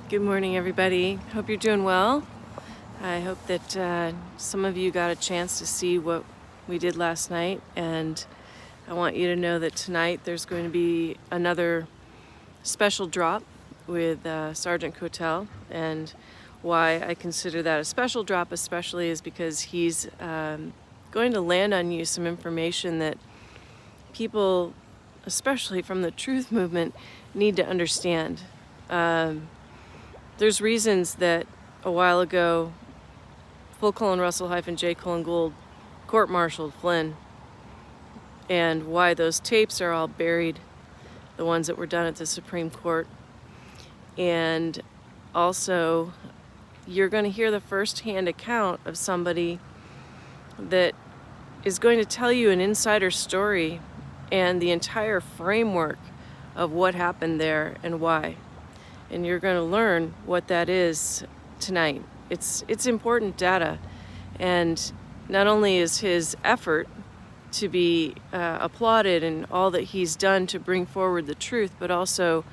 Good morning, everybody. Hope you're doing well. I hope that some of you got a chance to see what we did last night, and I want you to know that tonight there's going to be another special drop with Sergeant Cotel, and why I consider that a special drop especially is because he's going to land on you some information that people, especially from the truth movement, need to understand. There's reasons that a while ago, Russell-J. Gould court-martialed Flynn, and why those tapes are all buried, the ones that were done at the Supreme Court. And also, you're going to hear the first-hand account of somebody that is going to tell you an insider story and the entire framework of what happened there and why. And you're going to learn what that is tonight. It's important data, and not only is his effort to be applauded and all that he's done to bring forward the truth, but also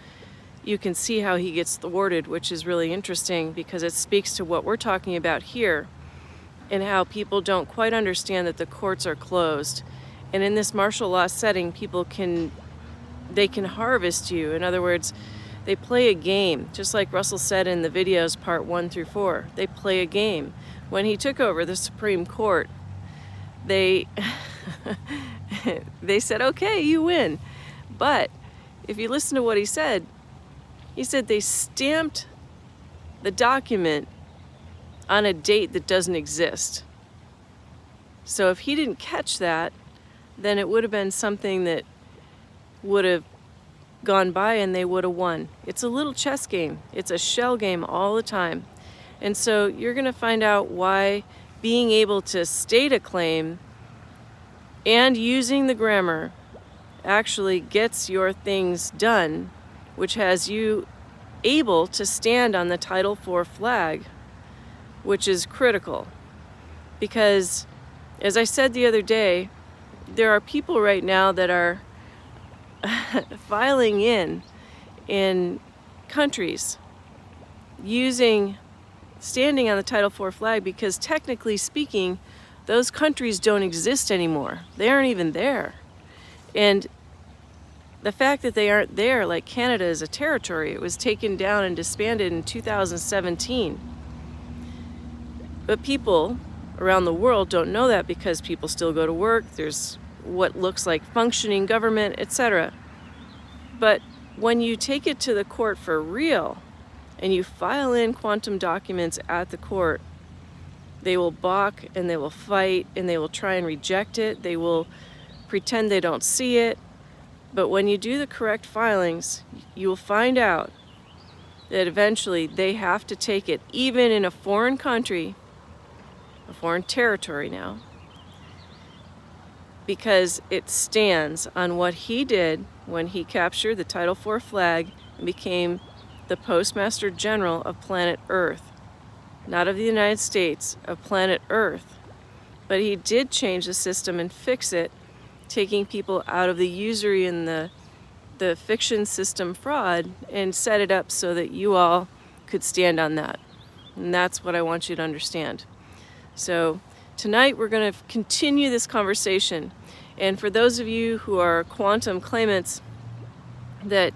you can see how he gets thwarted, which is really interesting because it speaks to what we're talking about here and how people don't quite understand that the courts are closed. And in this martial law setting, people can harvest you. In other words, they play a game, just like Russell said in the videos part 1 through 4. They play a game. When he took over the Supreme Court, they said, okay, you win. But if you listen to what he said they stamped the document on a date that doesn't exist. So if he didn't catch that, then it would have been something that would have gone by and they would have won. It's a little chess game. It's a shell game all the time. And so you're going to find out why being able to state a claim and using the grammar actually gets your things done, which has you able to stand on the Title IV flag, which is critical. Because, as I said the other day, there are people right now that are filing in countries standing on the Title IV flag because technically speaking, those countries don't exist anymore. They aren't even there. And the fact that they aren't there, like Canada is a territory, it was taken down and disbanded in 2017. But people around the world don't know that because people still go to work. There's what looks like functioning government, etc. But when you take it to the court for real and you file in quantum documents at the court, they will balk and they will fight and they will try and reject it. They will pretend they don't see it. But when you do the correct filings, you will find out that eventually they have to take it, even in a foreign country, a foreign territory now, because it stands on what he did when he captured the Title IV flag and became the Postmaster General of planet Earth. Not of the United States, of planet Earth. But he did change the system and fix it, taking people out of the usury and the fiction system fraud and set it up so that you all could stand on that. And that's what I want you to understand. So tonight we're going to continue this conversation. And for those of you who are quantum claimants that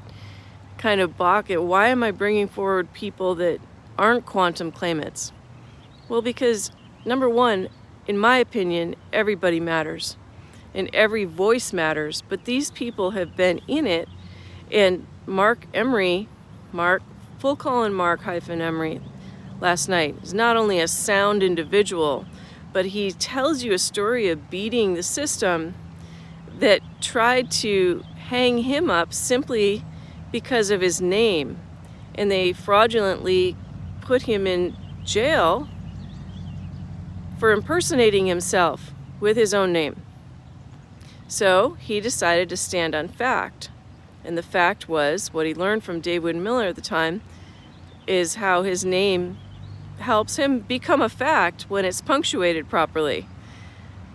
kind of balk at why am I bringing forward people that aren't quantum claimants? Well, because number one, in my opinion, everybody matters and every voice matters, but these people have been in it. And Mark Emery, Mark-Emery last night is not only a sound individual, but he tells you a story of beating the system that tried to hang him up simply because of his name. And they fraudulently put him in jail for impersonating himself with his own name. So he decided to stand on fact. And the fact was, what he learned from David Miller at the time, is how his name helps him become a fact when it's punctuated properly.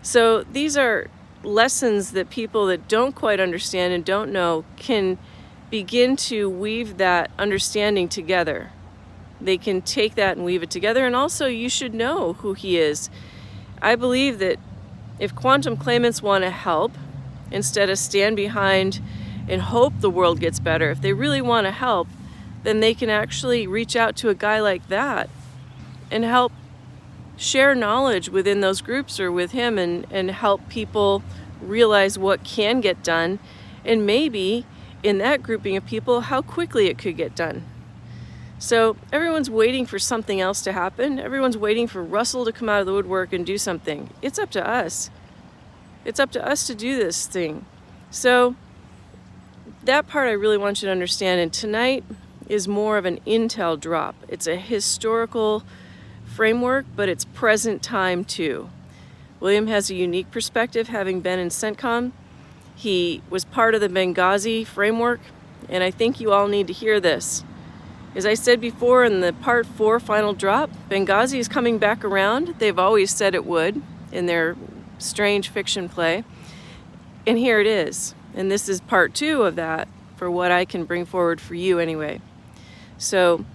So these are lessons that people that don't quite understand and don't know can begin to weave that understanding together. they can take that and weave it together. And also, you should know who he is. I believe that if quantum claimants want to help, instead of stand behind and hope the world gets better, if they really want to help, then they can actually reach out to a guy like that and help share knowledge within those groups or with him, and help people realize what can get done, and maybe in that grouping of people how quickly it could get done. So everyone's waiting for something else to happen. Everyone's waiting for Russell to come out of the woodwork and do something. It's up to us. It's up to us to do this thing. So that part I really want you to understand. And tonight is more of an intel drop. It's a historical framework, but it's present time too. William has a unique perspective, having been in CENTCOM. He was part of the Benghazi framework, and I think you all need to hear this. As I said before in the part 4 final drop, Benghazi is coming back around. They've always said it would in their strange fiction play. And here it is. And this is part 2 of that, for what I can bring forward for you anyway. So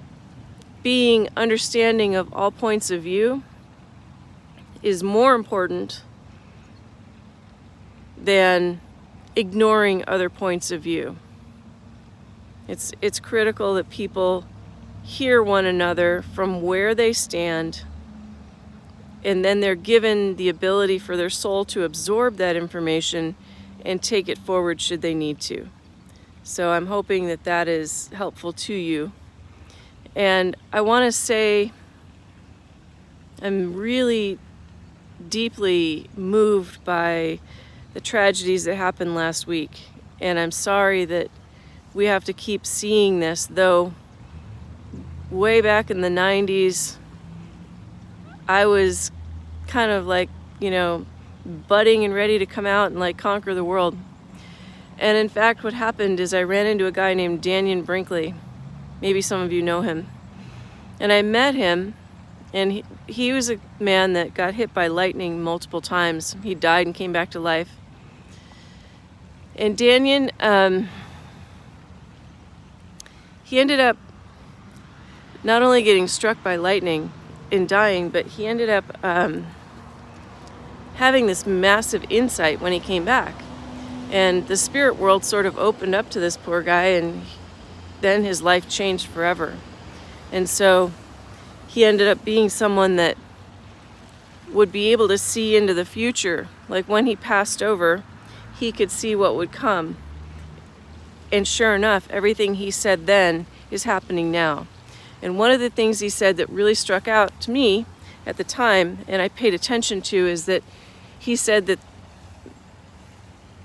being understanding of all points of view is more important than ignoring other points of view. It's critical that people hear one another from where they stand, and then they're given the ability for their soul to absorb that information and take it forward should they need to. So I'm hoping that that is helpful to you. And I want to say I'm really deeply moved by the tragedies that happened last week. And I'm sorry that we have to keep seeing this, though way back in the 90s, I was kind of like, budding and ready to come out and conquer the world. And in fact, what happened is I ran into a guy named Daniel Brinkley. Maybe some of you know him. And I met him, and he was a man that got hit by lightning multiple times. He died and came back to life. And Daniel, he ended up not only getting struck by lightning and dying, but he ended up having this massive insight when he came back. And the spirit world sort of opened up to this poor guy, and then his life changed forever. And so he ended up being someone that would be able to see into the future. Like when he passed over, he could see what would come. And sure enough, everything he said then is happening now. And one of the things he said that really struck out to me at the time, and I paid attention to, is that he said that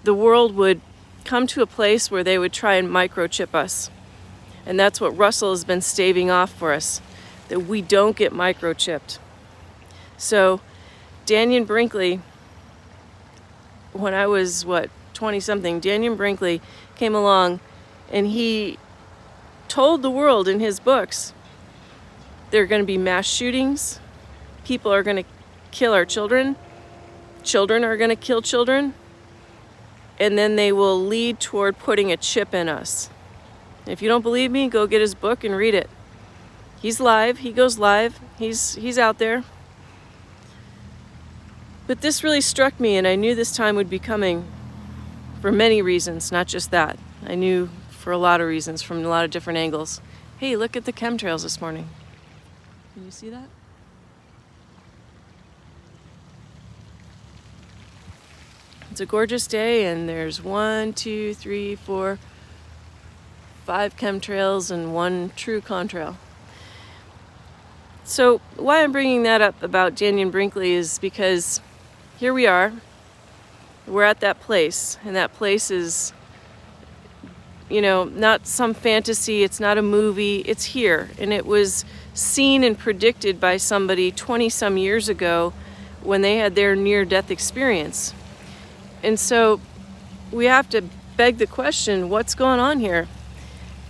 the world would come to a place where they would try and microchip us. And that's what Russell has been staving off for us, that we don't get microchipped. So Daniel Brinkley, when I was, 20-something, Daniel Brinkley came along and he told the world in his books, there are going to be mass shootings, people are going to kill our children, children are going to kill children, and then they will lead toward putting a chip in us. If you don't believe me, go get his book and read it. He's live, he goes live, he's out there. But this really struck me, and I knew this time would be coming for many reasons, not just that. I knew for a lot of reasons, from a lot of different angles. Hey, look at the chemtrails this morning. Can you see that? It's a gorgeous day, and there's 1, 2, 3, 4, 5 chemtrails and 1 true contrail. So why I'm bringing that up about Daniel Brinkley is because here we are. We're at that place, and that place is, not some fantasy, it's not a movie, it's here. And it was seen and predicted by somebody 20-some years ago when they had their near-death experience. And so we have to beg the question, what's going on here?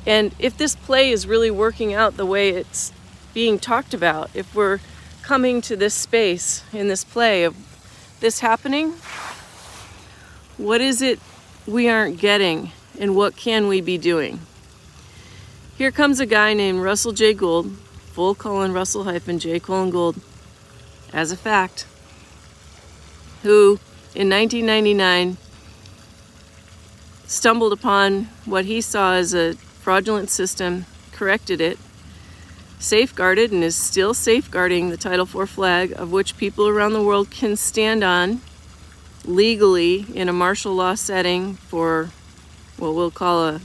And if this play is really working out the way it's being talked about, if we're coming to this space in this play of this happening, what is it we aren't getting, and what can we be doing? Here comes a guy named Russell J. Gould, J:, as a fact, who in 1999 stumbled upon what he saw as a fraudulent system, corrected it, safeguarded, and is still safeguarding the Title IV flag, of which people around the world can stand on legally in a martial law setting for what we'll call a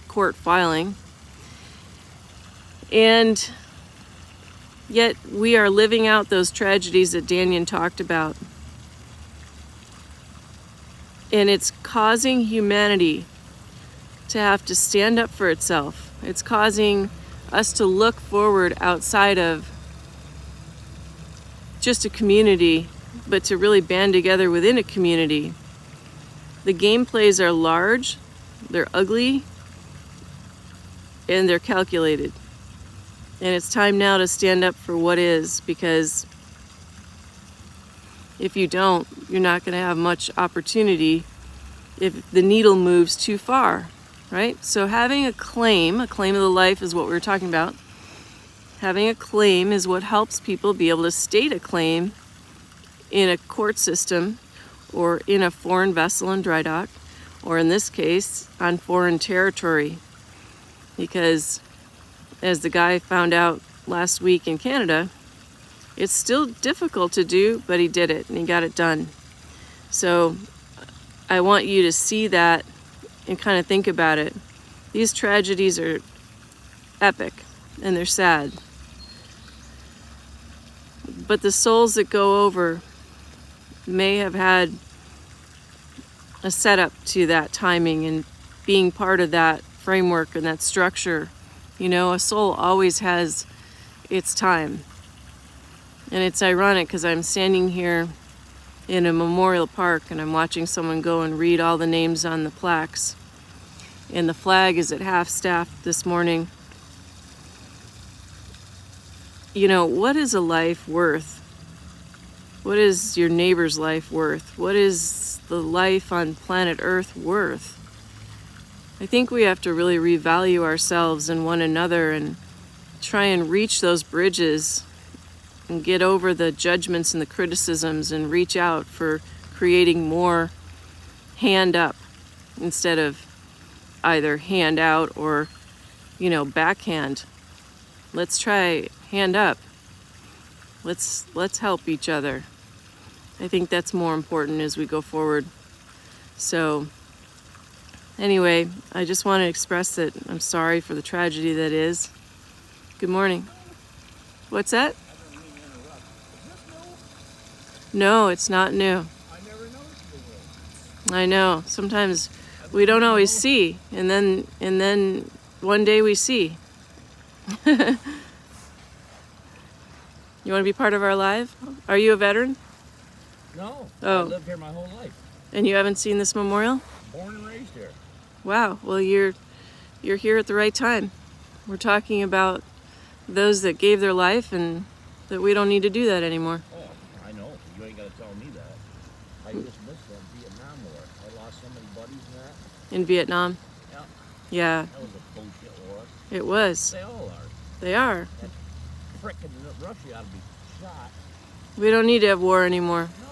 court filing. And yet we are living out those tragedies that Danyan talked about. And it's causing humanity to have to stand up for itself. It's causing us to look forward outside of just a community, but to really band together within a community. The gameplays are large, they're ugly, and they're calculated. And it's time now to stand up for what is, because if you don't, you're not going to have much opportunity if the needle moves too far, right? So having a claim of the life is what we were talking about. Having a claim is what helps people be able to state a claim in a court system or in a foreign vessel in dry dock, or in this case, on foreign territory. Because as the guy found out last week in Canada, it's still difficult to do, but he did it and he got it done. So I want you to see that and kind of think about it. These tragedies are epic and they're sad. But the souls that go over may have had a setup to that timing and being part of that framework and that structure. You know, a soul always has its time. And it's ironic because I'm standing here in a memorial park and I'm watching someone go and read all the names on the plaques. And the flag is at half-staff this morning. You know, what is a life worth? What is your neighbor's life worth? What is the life on planet Earth worth? I think we have to really revalue ourselves and one another and try and reach those bridges and get over the judgments and the criticisms and reach out for creating more hand up instead of either hand out or, you know, backhand. Let's try hand up. Let's help each other. I think that's more important as we go forward. So anyway, I just want to express that I'm sorry for the tragedy that is. Good morning. What's that? No, it's not new. I know. Sometimes we don't always see, and then one day we see. You want to be part of our live? Are you a veteran? No. Oh. I lived here my whole life. And you haven't seen this memorial? Born and raised here. Wow. Well, you're here at the right time. We're talking about those that gave their life and that we don't need to do that anymore. Oh, I know. You ain't got to tell me that. I just missed that Vietnam War. I lost so many buddies in that. In Vietnam? Yeah. Yeah. That was a bullshit war. It was. They all are. They are. That frickin' Russia ought to be shot. We don't need to have war anymore. No.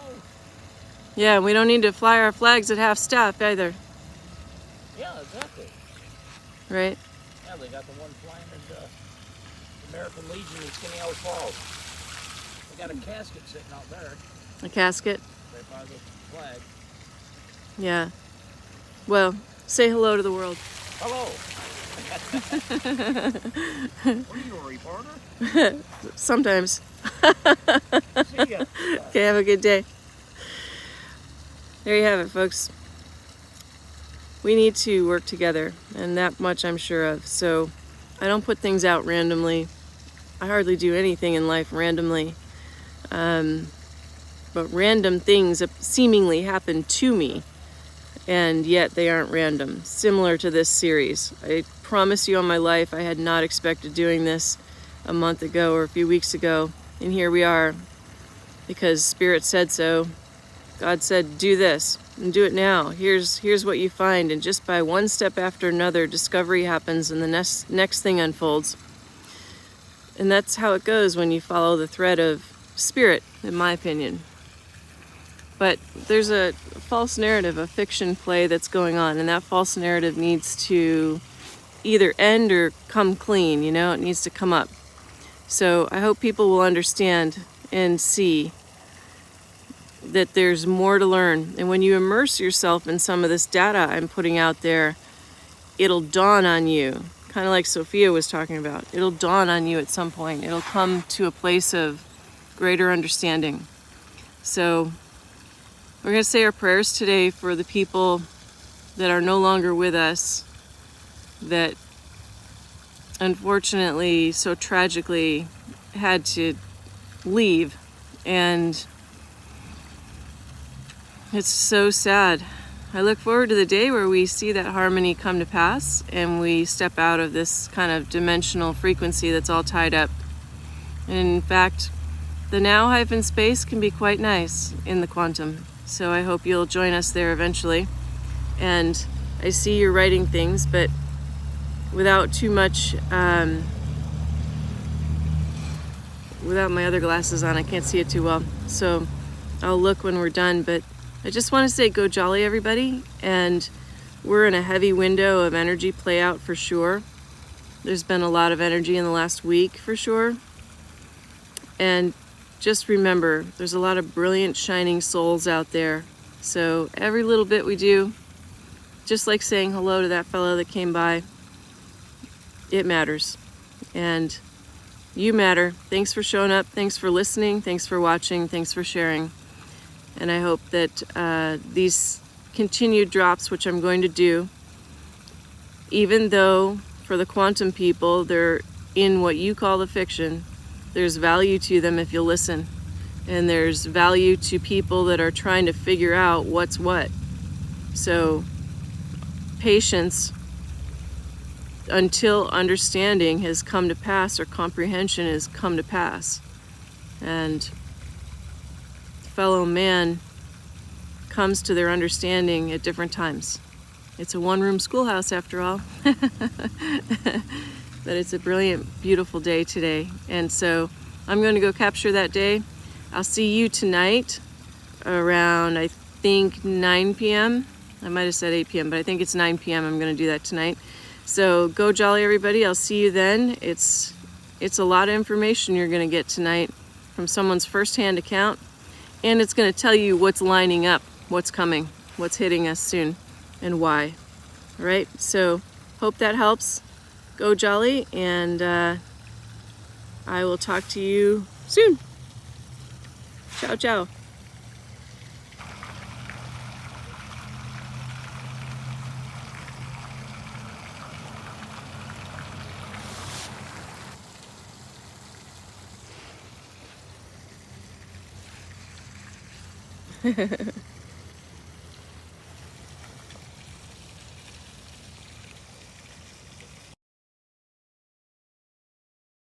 Yeah, we don't need to fly our flags at half-staff either. Yeah, exactly. Right? Yeah, they got the one flying in the American Legion in Skinny House Falls. They got a casket sitting out there. A casket? Right by the flag. Yeah. Well, say hello to the world. Hello. What are you, a reporter? Sometimes. See ya. Okay, have a good day. There you have it, folks. We need to work together, and that much I'm sure of. So I don't put things out randomly. I hardly do anything in life randomly. But random things seemingly happen to me, and yet they aren't random. Similar to this series. I promise you on my life I had not expected doing this a month ago or a few weeks ago, and here we are because Spirit said so. God said, do this and do it now. Here's what you find, and just by one step after another, discovery happens and the next thing unfolds. And that's how it goes when you follow the thread of spirit, in my opinion. But there's a false narrative, a fiction play that's going on, and that false narrative needs to either end or come clean, it needs to come up. So I hope people will understand and see that there's more to learn. And when you immerse yourself in some of this data I'm putting out there, it'll dawn on you, kind of like Sophia was talking about. It'll dawn on you at some point. It'll come to a place of greater understanding. So we're going to say our prayers today for the people that are no longer with us, that unfortunately, so tragically, had to leave. And it's so sad. I look forward to the day where we see that harmony come to pass and we step out of this kind of dimensional frequency that's all tied up. And in fact, the now-space can be quite nice in the quantum. So I hope you'll join us there eventually. And I see you're writing things, but without too much, without my other glasses on, I can't see it too well. So I'll look when we're done, but I just want to say go jolly, everybody. And we're in a heavy window of energy play out for sure. There's been a lot of energy in the last week for sure. And just remember, there's a lot of brilliant, shining souls out there. So every little bit we do, just like saying hello to that fellow that came by, it matters. And you matter. Thanks for showing up. Thanks for listening. Thanks for watching. Thanks for sharing. And I hope that these continued drops, which I'm going to do, even though for the quantum people, they're in what you call the fiction, there's value to them if you'll listen. And there's value to people that are trying to figure out what's what. So patience until understanding has come to pass or comprehension has come to pass. And fellow man comes to their understanding at different times. It's a one-room schoolhouse after all. But it's a brilliant, beautiful day today. And so I'm going to go capture that day. I'll see you tonight around, I think, 9 p.m. I might have said 8 p.m., but I think it's 9 p.m. I'm going to do that tonight. So go jolly, everybody. I'll see you then. It's a lot of information you're going to get tonight from someone's first-hand account. And it's going to tell you what's lining up, what's coming, what's hitting us soon, and why. All right, so hope that helps. Go jolly, and I will talk to you soon. Ciao, ciao.